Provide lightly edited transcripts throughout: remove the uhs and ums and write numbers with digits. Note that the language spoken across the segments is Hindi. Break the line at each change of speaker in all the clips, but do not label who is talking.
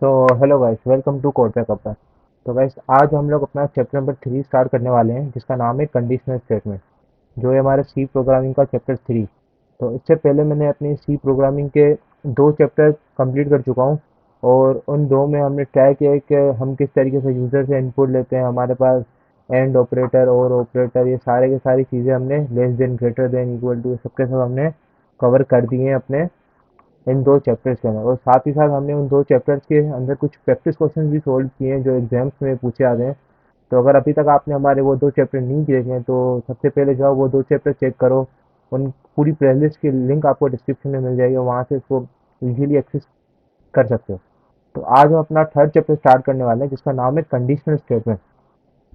तो hello guys, welcome to code pack upper. तो गाइस, आज हम लोग अपना चैप्टर नंबर 3 स्टार्ट करने वाले हैं, जिसका नाम है कंडीशनल स्टेटमेंट, जो है हमारे सी प्रोग्रामिंग का चैप्टर 3। तो इससे पहले मैंने अपनी सी प्रोग्रामिंग के दो चैप्टर कंप्लीट कर चुका हूँ, और उन दो में हमने ट्राई किया है कि हम किस तरीके से यूज़र से इनपुट लेते हैं। हमारे पास एंड ऑपरेटर और ऑपरेटर, ये सारे के सारी चीज़ें हमने less than, greater than, equal to, सबके सब हमने कवर कर दिए हैं अपने इन दो चैप्टर्स के अंदर। और साथ ही साथ हमने उन दो चैप्टर्स के अंदर कुछ प्रैक्टिस क्वेश्चन भी सोल्व किए हैं जो एग्जाम्स में पूछे आते हैं। तो अगर अभी तक आपने हमारे वो दो चैप्टर नहीं देखे हैं, तो सबसे पहले जाओ वो दो चैप्टर चेक करो। उन पूरी प्लेलिस्ट की लिंक आपको डिस्क्रिप्शन में मिल जाएगी, वहाँ से इसको इजीली एक्सेस कर सकते हो। तो आज हम अपना थर्ड चैप्टर स्टार्ट करने वाले हैं, जिसका नाम है कंडीशनल स्टेटमेंट।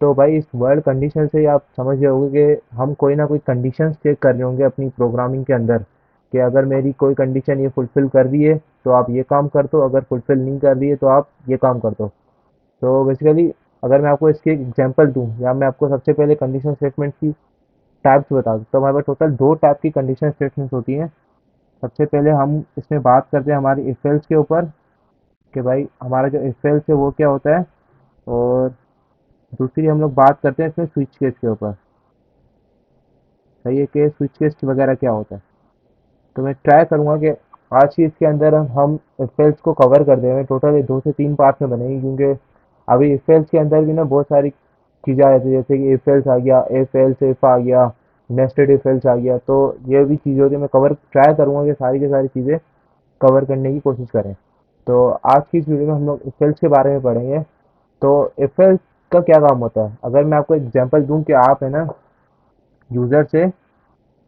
तो भाई, इस वर्ड कंडीशन से ही आप समझ रहे होंगे कि हम कोई ना कोई कंडीशन चेक कर रहे होंगे अपनी प्रोग्रामिंग के अंदर, कि अगर मेरी कोई कंडीशन ये फुलफिल कर रही है तो आप ये काम कर दो, अगर फुलफिल नहीं कर रही है तो आप ये काम कर दो। तो बेसिकली, अगर मैं आपको इसकी एग्जांपल दूं, या मैं आपको सबसे पहले कंडीशन स्टेटमेंट की टाइप्स बता दूं, तो हमारे पास टोटल दो टाइप की कंडीशन स्टेटमेंट्स होती हैं। सबसे पहले हम इसमें बात करते हैं हमारी इफ एल्स के ऊपर, कि भाई हमारा जो इफ एल्स है वो क्या होता है। और दूसरी हम लोग बात करते हैं इसमें स्विच केस के ऊपर। सही है, कि स्विच केस वगैरह क्या होता है। तो मैं ट्राई करूंगा कि आज की इसके अंदर हम इफेल्ट्स को कवर कर दें। टोटल 2 से 3 पार्ट में बनेगी, क्योंकि अभी इफेल्ट्स के अंदर भी ना बहुत सारी चीज़ें आ जाती है, जैसे कि इफेल्ट्स आ गया, इफ एल्स इफ आ गया, नेस्टेड इफेल्ट्स आ गया। तो ये भी चीज़ें होती है, मैं कवर ट्राई करूंगा कि सारी की सारी चीज़ें कवर करने की कोशिश करें। तो आज की इस वीडियो में हम लोग इफेल्ट्स के बारे में पढ़ेंगे। तो इफेल्ट्स का क्या काम होता है, अगर मैं आपको एग्जांपल दूं कि आप है ना यूज़र से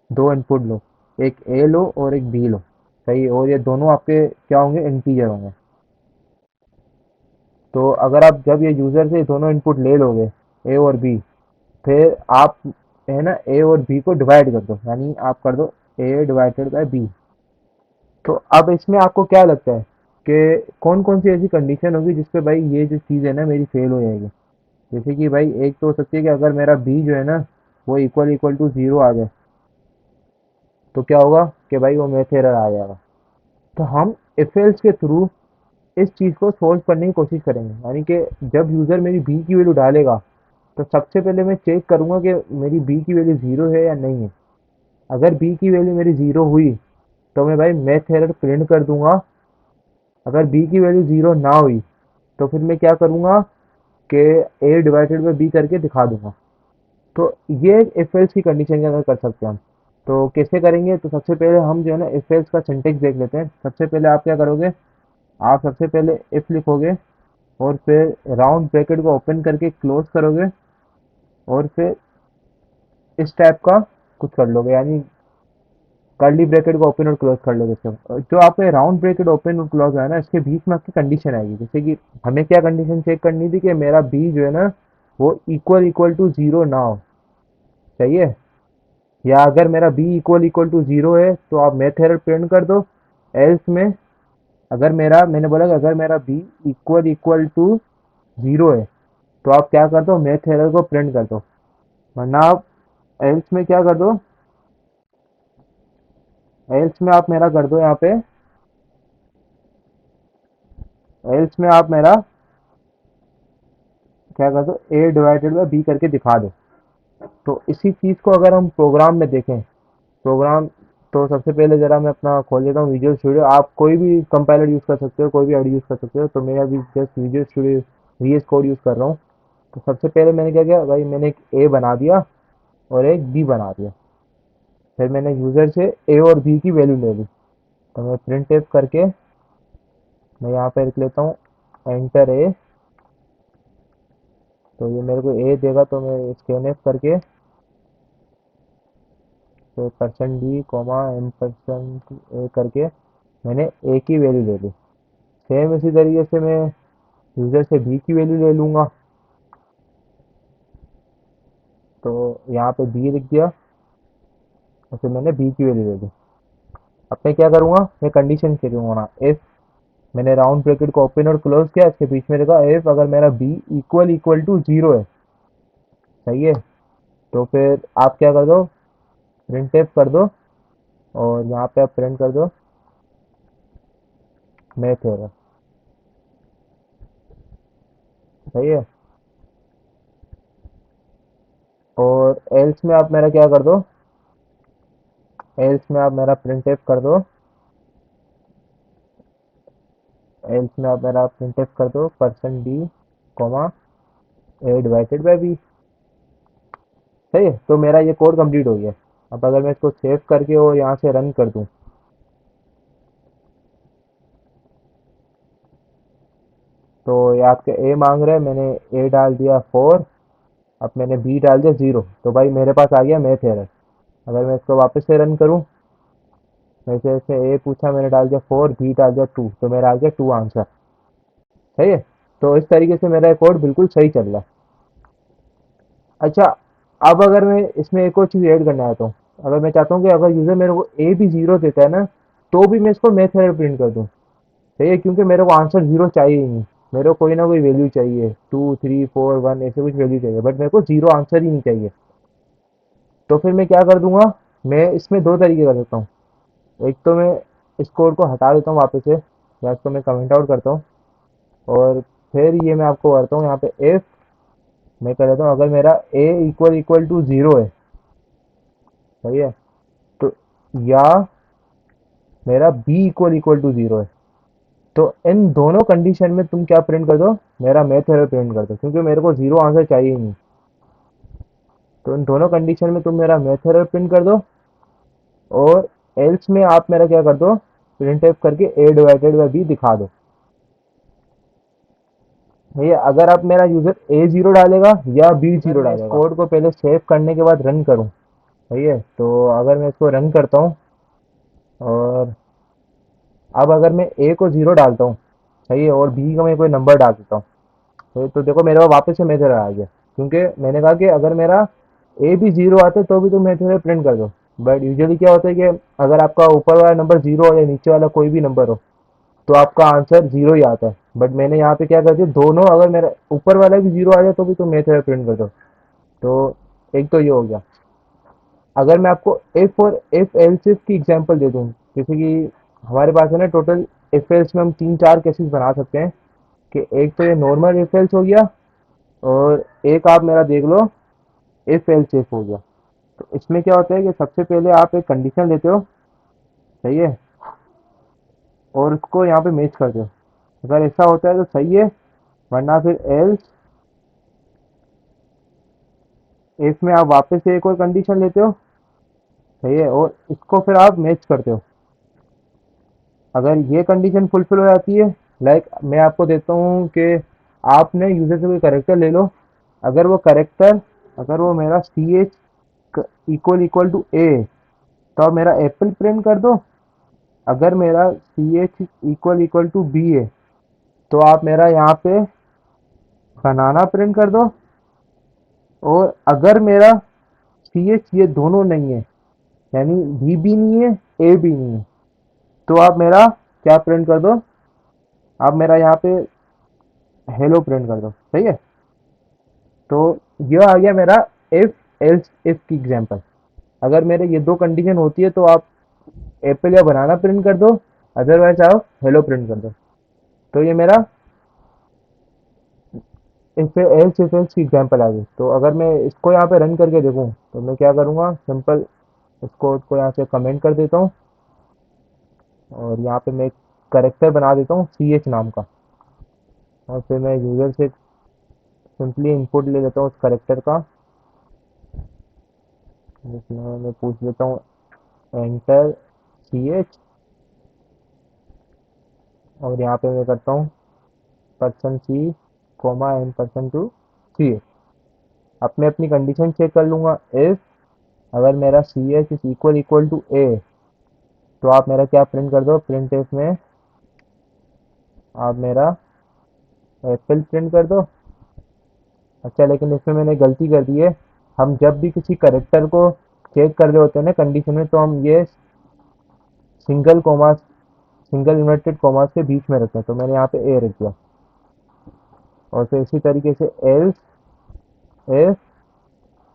दो इनपुट लो, एक ए लो और एक बी लो। सही है, और ये दोनों आपके क्या होंगे, इंटीजर होंगे। तो अगर आप जब ये यूज़र से दोनों इनपुट ले लोगे, ए और बी, फिर आप है ना ए और बी को डिवाइड कर दो, यानी आप कर दो ए डिवाइडेड बाय बी। तो अब इसमें आपको क्या लगता है कि कौन कौन सी ऐसी कंडीशन होगी जिसपे भाई ये जो चीज़ है ना मेरी फेल हो जाएगी। जैसे कि भाई, एक तो हो सकती है कि अगर मेरा बी जो है ना वो इक्वल इक्वल टू जीरो आ जाए, तो क्या होगा कि भाई वो मैथ एरर आ जाएगा। तो हम इफ एल्स के थ्रू इस चीज़ को सोल्व करने की कोशिश करेंगे, यानी कि जब यूज़र मेरी बी की वैल्यू डालेगा, तो सबसे पहले मैं चेक करूंगा कि मेरी बी की वैल्यू ज़ीरो है या नहीं है। अगर बी की वैल्यू मेरी ज़ीरो हुई, तो मैं भाई मैथ एरर प्रिंट कर दूंगा। अगर बी की वैल्यू ज़ीरो ना हुई, तो फिर मैं क्या करूंगा कि ए डिवाइडेड बाई बी करके दिखा दूंगा। तो ये इफ एल्स की कंडीशन के अंदर कर सकते हैं हम। तो कैसे करेंगे, तो सबसे पहले हम जो है ना इफ एल्स का सिंटेक्स देख लेते हैं। सबसे पहले आप क्या करोगे, आप सबसे पहले इफ लिखोगे, और फिर राउंड ब्रैकेट को ओपन करके क्लोज करोगे, और फिर इस टाइप का कुछ कर लोगे, यानी कर्ली ब्रैकेट को ओपन और क्लोज कर लोगे सब। जो आपके राउंड ब्रैकेट ओपन और क्लोज है ना, इसके बीच में आपकी कंडीशन आएगी। जैसे कि हमें क्या कंडीशन चेक करनी थी कि मेरा बी जो है ना वो इक्वल इक्वल टू जीरो ना हो। सही है, या अगर मेरा b equal equal to zero है तो आप मेथ एरर प्रिंट कर दो। एल्स में, अगर मेरा मैंने बोला कि अगर मेरा b equal equal to zero है, तो आप क्या कर दो, मैथ एरर को प्रिंट कर दो। वरना आप एल्स में क्या कर दो, एल्स में आप मेरा कर दो यहाँ पे, एल्स में आप मेरा क्या कर दो, ए डिवाइडेड बाई बी करके दिखा दो। तो इसी चीज़ को अगर हम प्रोग्राम में देखें, प्रोग्राम, तो सबसे पहले ज़रा मैं अपना खोल लेता हूँ विजुअल स्टूडियो। आप कोई भी कंपाइलर यूज़ कर सकते हो, कोई भी ऐड यूज़ कर सकते हो। तो मैं अभी just visual studio V S code use कर रहा हूँ। तो सबसे पहले मैंने क्या किया भाई, मैंने एक ए बना दिया और एक बी बना दिया। फिर मैंने यूज़र से ए और बी की वैल्यू ले ली। तो मैं प्रिंट टेप करके मैं यहाँ पे लिख लेता हूँ एंटर ए। तो ये मेरे को ए देगा, तो मैं स्कैन एफ करके, तो percent d comma m percent a करके मैंने ए की वैल्यू ले ली। सेम इसी तरीके से मैं यूज़र से बी की वैल्यू ले लूँगा। तो यहाँ पे बी लिख दिया, और फिर मैंने बी की वैल्यू ले ली। अब मैं क्या करूँगा, मैं कंडीशन करूँगा ना, इफ मैंने राउंड ब्रैकेट को ओपन और क्लोज किया, इसके बीच में लिखा इफ अगर मेरा b equal equal to zero है। सही है, तो फिर आप क्या कर दो, प्रिंट टेप कर दो, और यहाँ पे आप प्रिंट कर दो मैथ एरर। सही है। और एल्स में आप मेरा क्या कर दो, एल्स में आप मेरा प्रिंट एफ कर दो, एल्स में आप मेरा प्रिंट एफ कर दो percent d comma a divided by b. सही है, तो मेरा ये कोड कंप्लीट हो गया। अब अगर मैं इसको सेव करके और यहाँ से रन कर दूँ, तो ये आपके ए मांग रहे हैं, मैंने ए डाल दिया 4, अब मैंने बी डाल दिया 0, तो भाई मेरे पास आ गया मैथ एरर। अगर मैं इसको वापस से रन करूँ, वैसे इसने ए पूछा, मैंने डाल दिया 4, बी डाल दिया 2, तो मेरा आ गया 2 आंसर। सही है, तो इस तरीके से मेरा कोड बिल्कुल सही चल रहा है। अच्छा, अब अगर मैं इसमें एक और चीज़ ऐड करना चाहता हूँ, अगर मैं चाहता हूँ कि अगर यूज़र मेरे को ए भी 0 देता है ना, तो भी मैं इसको मैथ एरर प्रिंट कर दूँ। सही है, क्योंकि मेरे को आंसर 0 चाहिए ही नहीं, मेरे को कोई ना कोई वैल्यू चाहिए, 2 3 4 1 ऐसे कुछ वैल्यू चाहिए, बट मेरे को 0 आंसर ही नहीं चाहिए। तो फिर मैं क्या कर दूंगा, मैं इसमें दो तरीके कर देता हूँ। एक तो मैं इस कोड को हटा देता हूँ वापस से, या इसको मैं कमेंट आउट करता हूँ, और फिर ये मैं आपको करता हूँ यहाँ पे इफ मैं कर देता हूँ अगर मेरा a इक्वल इक्वल टू 0 है। सही है, तो या मेरा b इक्वल इक्वल टू 0 है, तो इन दोनों कंडीशन में तुम क्या प्रिंट कर दो, मेरा मैथ एरर प्रिंट कर दो, क्योंकि मेरे को 0 आंसर चाहिए ही नहीं। तो इन दोनों कंडीशन में तुम मेरा मैथ एरर प्रिंट कर दो, और एल्स में आप मेरा क्या कर दो, प्रिंट एफ करके ए डिवाइडेड बाई बी दिखा दो। भैया अगर आप मेरा यूजर ए 0 डालेगा या बी 0 डालेगा, इस कोड को पहले सेव करने के बाद रन करूँ, सही है, तो अगर मैं इसको रन करता हूँ, और अब अगर मैं ए को 0 डालता हूँ, सही है, और बी का मैं कोई नंबर डाल देता हूँ, तो देखो मेरे पास वापस से मेथड आ गया, क्योंकि मैंने कहा कि अगर मेरा ए भी 0 आता है तो भी तुम मेथड प्रिंट कर दो। बट यूजुअली क्या होता है कि अगर आपका ऊपर वाला नंबर 0 हो या नीचे वाला कोई भी नंबर हो, तो आपका आंसर 0 ही आता है। बट मैंने यहाँ पे क्या कर दिया, दोनों अगर मेरा ऊपर वाला भी 0 आ जाए तो भी तुम मेथड प्रिंट कर दो। तो एक तो ये हो गया। अगर मैं आपको इफ और इफ एल्स इफ की एग्जांपल दे दूं, जैसे कि हमारे पास है ना टोटल इफ एल्स में हम 3 4 केसेस बना सकते हैं, कि एक तो ये नॉर्मल इफ एल्स हो गया, और एक आप मेरा देख लो इफ एल्स इफ हो गया। तो इसमें क्या होता है कि सबसे पहले आप एक कंडीशन लेते हो, सही है, और उसको यहाँ पे मैच करते हो। अगर ऐसा होता है तो सही है, वरना फिर एल्स इफ में आप वापस से एक और कंडीशन लेते हो, सही है, और इसको फिर आप मैच करते हो। अगर ये कंडीशन फुलफिल हो जाती है, लाइक मैं आपको देता हूँ कि आपने यूजर से कोई करेक्टर ले लो, अगर वो करेक्टर, अगर वो मेरा C H equal equal to A, तो आप मेरा एप्पल प्रिंट कर दो। अगर मेरा C H equal equal to B है, तो आप मेरा यहाँ पे बनाना प्रिंट कर दो। और अगर मेरा सी एच ये दोनों नहीं है, यानी बी भी नहीं है ए भी नहीं है, तो आप मेरा क्या प्रिंट कर दो, आप मेरा यहाँ पे हेलो प्रिंट कर दो। सही है, तो ये आ गया मेरा इफ एल्स इफ की एग्जांपल। अगर मेरे ये दो कंडीशन होती है तो आप एप्पल या बनाना प्रिंट कर दो, अदरवाइज आप हेलो प्रिंट कर दो। तो ये मेरा इफ एल्स इफ एल्स की एग्जांपल आ गई। तो अगर मैं इसको यहाँ पे रन करके देखूँ, तो मैं क्या करूँगा, सिंपल इस कोड को यहाँ से कमेंट कर देता हूँ, और यहाँ पे मैं एक करेक्टर बना देता हूँ सी एच नाम का, और फिर मैं यूजर से सिंपली इनपुट ले लेता हूँ उस करेक्टर का, जिसमें मैं पूछ लेता हूँ एंटर सी एच, और यहाँ पे मैं करता हूँ percent c comma n percent to c h. अब मैं अपनी कंडीशन चेक कर लूँगा, इफ अगर मेरा C H is equal equal to A, तो आप मेरा क्या प्रिंट कर दो, प्रिंट एफ में आप मेरा एप्पल प्रिंट कर दो। अच्छा, लेकिन इसमें मैंने गलती कर दी है, हम जब भी किसी करेक्टर को चेक कर रहे होते हैं ना कंडीशन में, तो हम ये single comma, single inverted commas के बीच में रखते हैं, तो मैंने यहाँ पे ए रख दिया। और फिर इसी तरीके से एल्स इफ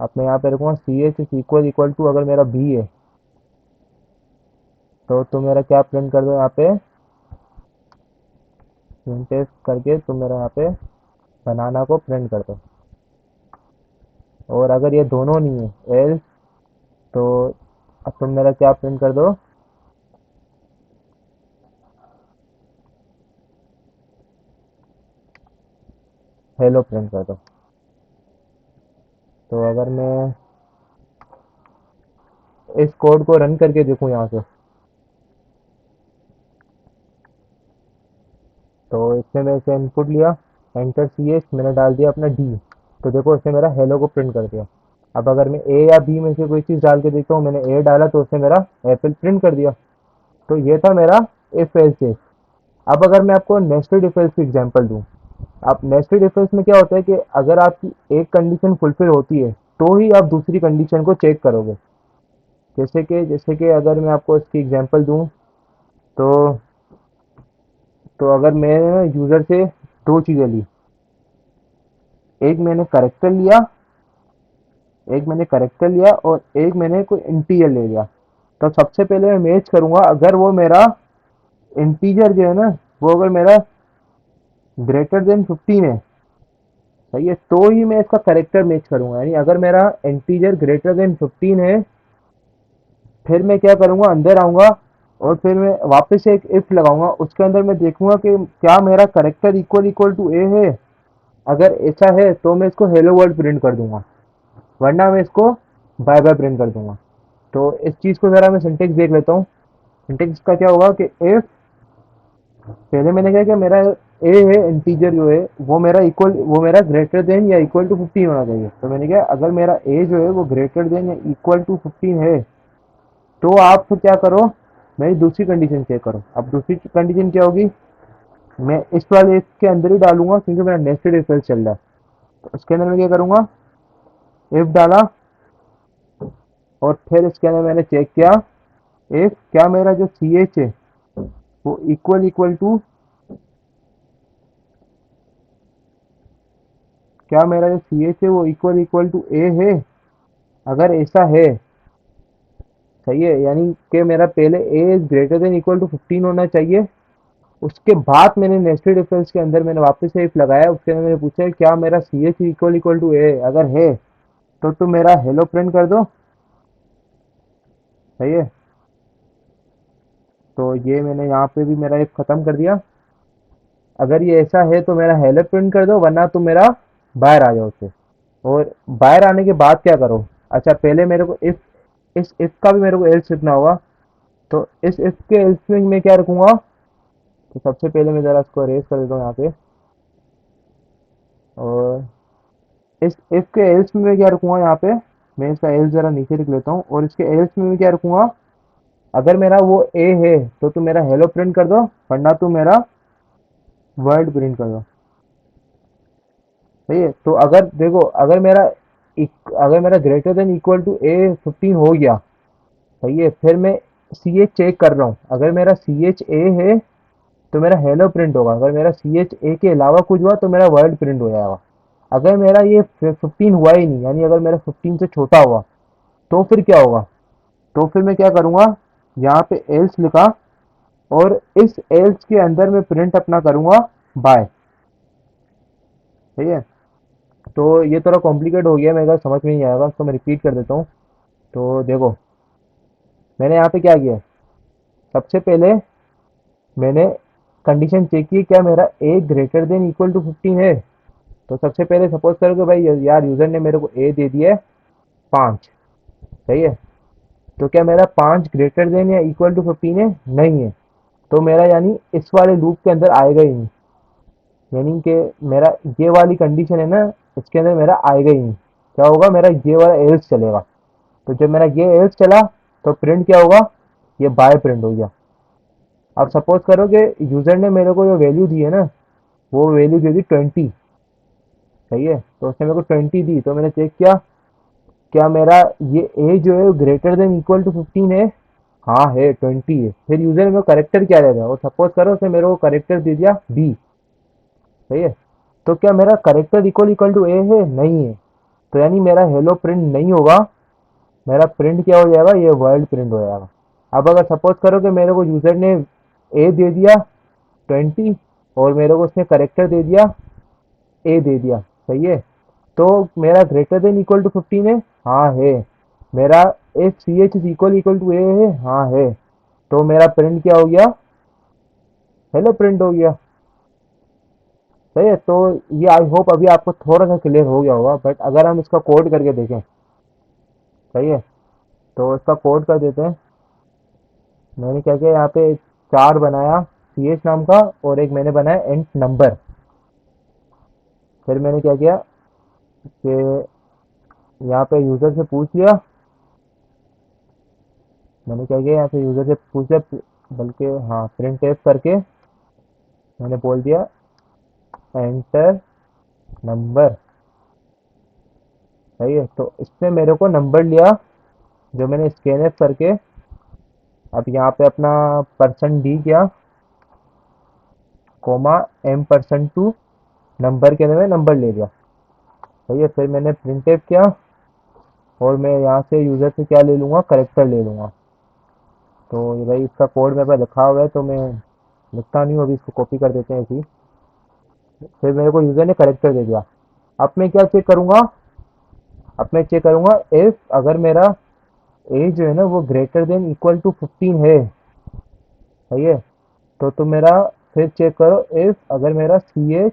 अब मैं यहाँ पे रखूँगा c H is equal equal to, अगर मेरा बी है, तो तुम मेरा क्या प्रिंट कर दो यहाँ पे, प्रिंट करके तुम मेरा यहाँ पे बनाना को प्रिंट कर दो। और अगर ये दोनों नहीं है एल्स, तो अब तुम मेरा क्या प्रिंट कर दो, हेलो प्रिंट कर दो। तो अगर मैं इस कोड को रन करके देखूं यहाँ से, तो इसमें मैंने इसे इनपुट लिया, एंटर सी एच मैंने डाल दिया अपना डी, तो देखो इसने मेरा हेलो को प्रिंट कर दिया। अब अगर मैं ए या बी में से कोई चीज़ डाल के देखता हूँ, मैंने ए डाला तो उसने मेरा एप्पल प्रिंट कर दिया। तो ये था मेरा इफ एल्स इफ। अब अगर मैं आपको नेस्टेड इफ एल्स की एग्जांपल दूं, आप नेस्टेड इफ एल्स में क्या होता है कि अगर आपकी एक कंडीशन फुलफिल होती है तो ही आप दूसरी कंडीशन को चेक करोगे। जैसे कि अगर मैं आपको इसकी एग्जांपल दूं, तो अगर मैं यूज़र से दो चीज़ें ली, एक मैंने करेक्टर लिया और एक मैंने कोई इंटीजर ले लिया, तो सबसे पहले मैं मैच करूंगा, अगर वो मेरा इंटीजर जो है ना, वो अगर मेरा ग्रेटर देन 15 है, सही है, तो ही मैं इसका करेक्टर मैच करूंगा। यानी अगर मेरा इंटीजर ग्रेटर देन 15 है, फिर मैं क्या करूंगा, अंदर आऊंगा और फिर मैं वापस से एक इफ लगाऊंगा, उसके अंदर मैं देखूंगा कि क्या मेरा character equal equal to A है। अगर ऐसा है तो मैं इसको हेलो वर्ल्ड प्रिंट कर दूंगा, वरना मैं इसको बाय बाय प्रिंट कर दूंगा। तो इस चीज़ को ज़रा मैं सिंटेक्स देख लेता हूँ। सिंटेक्स का क्या होगा कि इफ, पहले मैंने कहा कि मेरा ए है इंटीजर जो है, वो मेरा ग्रेटर देन या इक्वल टू 15 होना चाहिए। तो मैंने कहा अगर मेरा ए जो है वो ग्रेटर देन या इक्वल टू 15 है, तो आप फिर क्या करो, मेरी दूसरी कंडीशन चेक करो। अब दूसरी कंडीशन क्या होगी, मैं इस वाले इफ के अंदर ही डालूंगा क्योंकि मेरा नेस्टेड इफ चल रहा है। तो उसके अंदर मैं क्या करूंगा, इफ डाला और फिर इसके अंदर मैंने चेक किया इफ क्या मेरा जो सी एच है वो इक्वल इक्वल टू, क्या मेरा जो सी एच है वो इक्वल इक्वल टू ए है। अगर ऐसा है, सही है, यानी कि मेरा पहले A is greater than equal to 15 होना चाहिए। उसके बाद मैंने नेस्टेड इफ एल्स के अंदर मैंने वापस से इफ लगाया, उसके अंदर मैंने पूछा क्या मेरा C H equal equal to A, अगर है तो तुम मेरा हेलो प्रिंट कर दो, सही है। तो ये मैंने यहाँ पे भी मेरा इफ खत्म कर दिया। अगर ये ऐसा है तो मेरा हेलो प्रिंट कर दो, वरना तुम मेरा बाहर आ जाओ उससे। और बाहर आने के बाद क्या करो, अच्छा पहले मेरे को इफ, इस इफ का भी मेरे को एल्स लिखना होगा। तो इस इफ के एल्स में मैं क्या रखूंगा, तो सबसे पहले मैं जरा इसको रेस कर देता हूँ यहाँ पे। और इस इफ के एल्स में मैं क्या रखूंगा, यहाँ पे मैं इसका एल्स जरा नीचे लिख लेता हूँ, और इसके एल्स में मैं क्या रखूंगा, अगर मेरा वो ए है तो तुम मेरा हेलो प्रिंट कर दो, वरना तुम मेरा वर्ल्ड प्रिंट कर दो, सही है। तो अगर देखो, अगर मेरा ग्रेटर देन इक्वल टू ए 15 हो गया, सही है, फिर मैं सी एच चेक कर रहा हूँ, अगर मेरा सी एच ए है तो मेरा हेलो प्रिंट होगा, अगर मेरा सी एच ए के अलावा कुछ हुआ तो मेरा वर्ल्ड प्रिंट हो जाएगा। अगर मेरा ये 15 हुआ ही नहीं, यानी अगर मेरा 15 से छोटा हुआ, तो फिर क्या होगा, तो फिर मैं क्या करूँगा, यहाँ पे एल्स लिखा और इस एल्स के अंदर मैं प्रिंट अपना करूँगा बाय, सही है। तो ये थोड़ा कॉम्प्लिकेट हो गया, मेरे को समझ में नहीं आएगा, उसको मैं रिपीट कर देता हूँ। तो देखो, मैंने यहाँ पे क्या किया, सबसे पहले मैंने कंडीशन चेक की क्या मेरा ए ग्रेटर देन इक्वल टू 15 है। तो सबसे पहले सपोज करो कि भाई यार यूज़र ने मेरे को ए दे दिया है 5, सही है, तो क्या मेरा 5 ग्रेटर देन या इक्वल टू 15 है, नहीं है, तो मेरा यानी इस वाले लूप के अंदर आएगा ही नहीं, यानी कि मेरा ये वाली कंडीशन है ना, इसके अंदर मेरा आएगा ही नहीं। क्या होगा, मेरा ये वाला एल्स चलेगा। तो जब मेरा ये एल्स चला तो प्रिंट क्या होगा, ये बाय प्रिंट हो गया। अब सपोज करो कि यूज़र ने मेरे को जो वैल्यू दी है ना, वो वैल्यू दे दी 20, सही है, तो उसने मेरे को 20 दी, तो मैंने चेक किया क्या मेरा ये ए जो है ग्रेटर देन इक्वल टू 15 है, हाँ है, 20 है। फिर यूज़र ने मेरे को करेक्टर क्या दे दिया, और सपोज करो उसने मेरे को करेक्टर दे दिया बी, सही है, तो क्या मेरा character equal equal to A है, नहीं है, तो यानी मेरा हेलो प्रिंट नहीं होगा, मेरा प्रिंट क्या हो जाएगा, ये वर्ल्ड प्रिंट हो जाएगा। अब अगर सपोज करो कि मेरे को यूज़र ने ए दे दिया 20 और मेरे को उसने करेक्टर दे दिया ए दे दिया, सही है। तो मेरा ग्रेटर देन इक्वल टू 15 है, हाँ है। मेरा if C H is equal equal to A है, हाँ है। तो मेरा प्रिंट क्या हो गया, हेलो प्रिंट हो गया, सही है। तो ये आई होप अभी आपको थोड़ा सा क्लियर हो गया होगा, बट अगर हम इसका कोड करके देखें, सही है, तो इसका कोड कर देते हैं। मैंने क्या किया यहाँ पे, चार बनाया सी एच नाम का, और एक मैंने बनाया एंड नंबर। फिर मैंने क्या किया कि यहाँ पे यूजर से पूछ लिया, मैंने क्या किया यहाँ पे यूजर से पूछ लिया, बल्कि हाँ प्रिंट एफ करके मैंने बोल दिया एंटर नंबर, सही है। तो इसने मेरे को नंबर लिया, जो मैंने स्कैन एफ करके अब यहाँ पे अपना परसेंट डी किया, comma m percent to number के अंदर में नंबर ले लिया, सही है। फिर मैंने प्रिंट एफ किया, और मैं यहाँ से यूजर से क्या ले लूँगा, करेक्टर ले लूँगा। तो ये भाई इसका कोड मेरे पास लिखा हुआ है, तो मैं लिखता नहीं हूँ अभी, इसको कॉपी कर देते हैं इसी। फिर मेरे को यूजर ने करेक्टर दे दिया। अब मैं क्या चेक करूंगा, अब मैं चेक करूंगा इफ अगर मेरा एज जो है ना वो ग्रेटर देन इक्वल टू 15 है, सही है। तो मेरा फिर चेक करो इफ अगर मेरा C H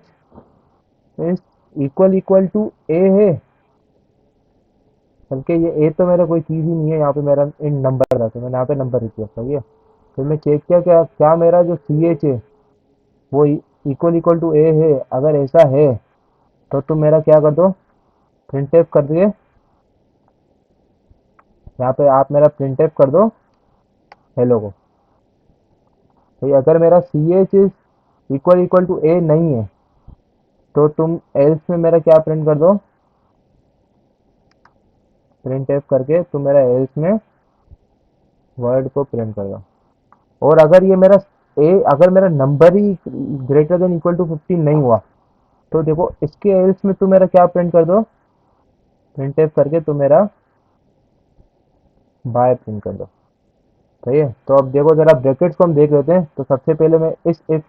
is equal equal to A है, बल्कि ये ए तो मेरा कोई चीज़ ही नहीं है, यहाँ पे मेरा इन नंबर था, तो मैंने यहाँ पे नंबर लिख दिया, सही है। फिर मैं चेक किया क्या क्या मेरा जो सी एच है वो इक्वल इक्वल टू ए है, अगर ऐसा है तो तुम मेरा क्या कर दो, प्रिंट एफ कर दिए। यहाँ पे आप मेरा प्रिंट एफ कर दो हेलो को, तो अगर मेरा C H is equal equal to A नहीं है, तो तुम एल्स में मेरा क्या प्रिंट कर दो, प्रिंट एफ करके तुम मेरा एल्स में वर्ड को प्रिंट कर दो। और अगर ये मेरा अगर मेरा नंबर ही ग्रेटर देन इक्वल टू 15 नहीं हुआ, तो देखो इसके एल्स में तुम मेरा क्या प्रिंट कर दो, प्रिंट एफ करके तुम मेरा बाय प्रिंट कर दो, सही है। तो अब देखो जरा ब्रैकेट्स को हम देख लेते हैं। तो सबसे पहले मैं इस इफ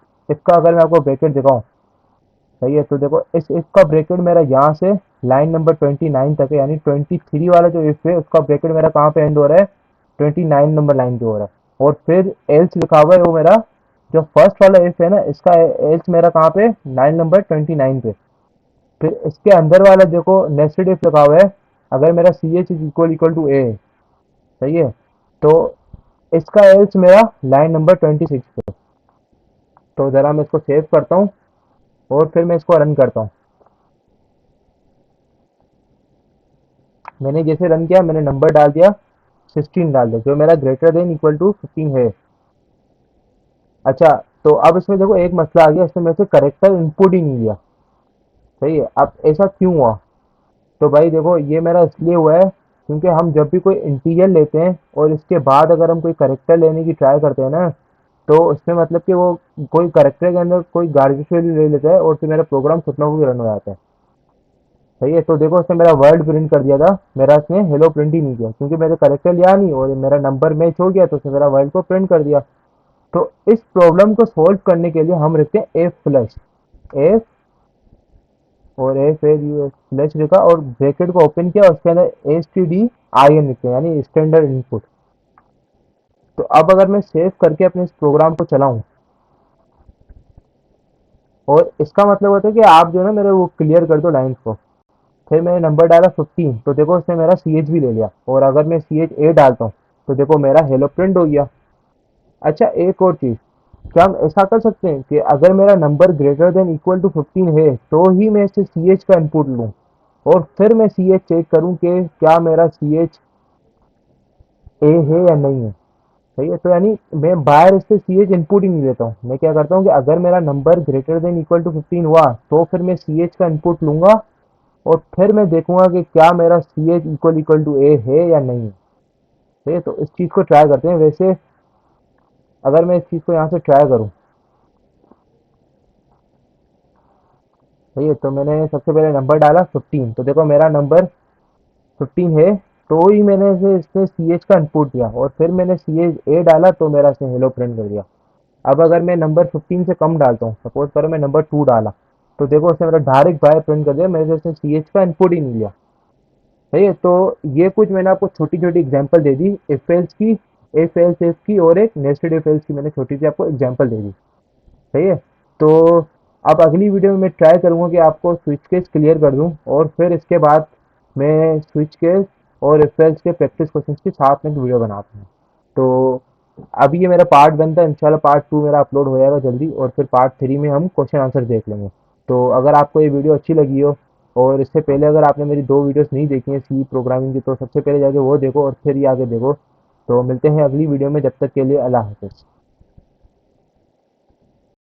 का अगर मैं आपको ब्रैकेट दिखाऊं, सही है, तो देखो इस इफ का ब्रैकेट मेरा यहाँ से लाइन नंबर 29 तक है, यानी 23 वाला जो इफ है उसका ब्रैकेट मेरा कहाँ पे एंड हो रहा है, 29 नंबर लाइन पे हो रहा है। और फिर एल्स लिखा हुआ है वो मेरा जो फर्स्ट वाला इफ है ना, इसका एल्स मेरा कहाँ पे, लाइन नंबर 29 पे। फिर इसके अंदर वाला देखो नेस्टेड इफ लिखा हुआ है, अगर मेरा C H is equal equal to A, सही है, तो इसका एल्स मेरा लाइन नंबर 26 पे। तो जरा मैं इसको सेव करता हूँ, और फिर मैं इसको रन करता हूँ। मैंने जैसे रन किया, मैंने नंबर डाल दिया, 16 डाल दिया, जो मेरा ग्रेटर देन इक्वल टू 15 है। अच्छा, तो अब इसमें देखो एक मसला आ गया, इसमें मेरे से करेक्टर इनपुट ही नहीं दिया, सही है। अब ऐसा क्यों हुआ, तो भाई देखो ये मेरा इसलिए हुआ है क्योंकि हम जब भी कोई इंटीजर लेते हैं और इसके बाद अगर हम कोई करेक्टर लेने की ट्राई करते हैं ना, तो उसमें मतलब कि वो कोई करेक्टर के अंदर कोई गार्बेज वैल्यू ले लेता है, और फिर मेरा प्रोग्राम खुद ना खुद रन हो जाता है, सही है। तो देखो उसने मेरा वर्ड प्रिंट कर दिया था, मेरा इसने हेलो प्रिंट ही नहीं किया, क्योंकि मैंने करेक्टर लिया नहीं और मेरा नंबर मैच हो गया, तो उसने मेरा वर्ड को प्रिंट कर दिया। तो इस प्रॉब्लम को सॉल्व करने के लिए हम रखते हैं एफ फ्लैश, एफ और एफ ए यू फ्लैश लिखा और ब्रैकेट को ओपन किया, उसके अंदर s t d i n लिखते हैं, यानी स्टैंडर्ड इनपुट। तो अब अगर मैं सेव करके अपने इस प्रोग्राम को चलाऊं, और इसका मतलब होता है कि आप जो है ना मेरे वो क्लियर कर दो लाइन्स को। फिर मैंने नंबर डाला 15, तो देखो उसने मेरा सी एच भी ले लिया, और अगर मैं सी एच ए डालता हूँ तो देखो मेरा हेलो प्रिंट हो गया। अच्छा, एक और चीज़, क्या हम ऐसा कर सकते हैं कि अगर मेरा number greater than equal to 15 है तो ही मैं इसे सी एच का इनपुट लूँ, और फिर मैं सी एच चेक करूँ कि क्या मेरा सी एच ए है या नहीं है, सही है। तो यानी मैं बाहर इससे सी एच इनपुट ही नहीं लेता हूँ। मैं क्या करता हूँ कि अगर मेरा number greater than equal to 15 हुआ, तो फिर मैं सी एच का इनपुट लूंगा, और फिर मैं देखूंगा कि क्या मेरा C H equal equal to A है या नहीं है, सही है। तो इस चीज़ को ट्राई करते हैं। वैसे अगर मैं इस चीज़ को यहाँ से ट्राई करूँ, सही है, तो मैंने सबसे पहले नंबर डाला 15, तो देखो मेरा नंबर 15 है, तो ही मैंने इसे इसमें सी एच का इनपुट दिया, और फिर मैंने सी एच ए डाला तो मेरा इसने हेलो प्रिंट कर दिया। अब अगर मैं नंबर 15 से कम डालता हूँ, सपोज करो मैं नंबर 2 डाला, तो देखो उसने मेरा डायरेक्ट बाय प्रिंट कर दिया, मेरे से सी एच का इनपुट ही नहीं लिया। सही है। तो ये कुछ मैंने आपको छोटी छोटी example they the if else की, इफ एल्स इफ की, और एक नेस्टेड इफ एल्स की मैंने छोटी सी आपको एग्जांपल दे दी। सही है। तो अब अगली वीडियो में मैं ट्राई करूंगा कि आपको स्विच केस क्लियर कर दूं, और फिर इसके बाद मैं स्विच केस और इफ एल्स के प्रैक्टिस क्वेश्चंस के साथ में एक वीडियो बनाता हूँ। तो अभी ये मेरा पार्ट 1 था, इंशाल्लाह पार्ट 2 मेरा अपलोड हो जाएगा जल्दी, और फिर पार्ट 3 में हम क्वेश्चन आंसर देख लेंगे। तो अगर आपको ये वीडियो अच्छी लगी हो, और इससे पहले अगर आपने मेरी 2 वीडियोस नहीं देखी हैं सी प्रोग्रामिंग की, तो सबसे पहले जाके वो देखो और फिर ये आगे देखो। तो मिलते हैं अगली वीडियो में, जब तक के लिए अल्लाह हाफ़िज़।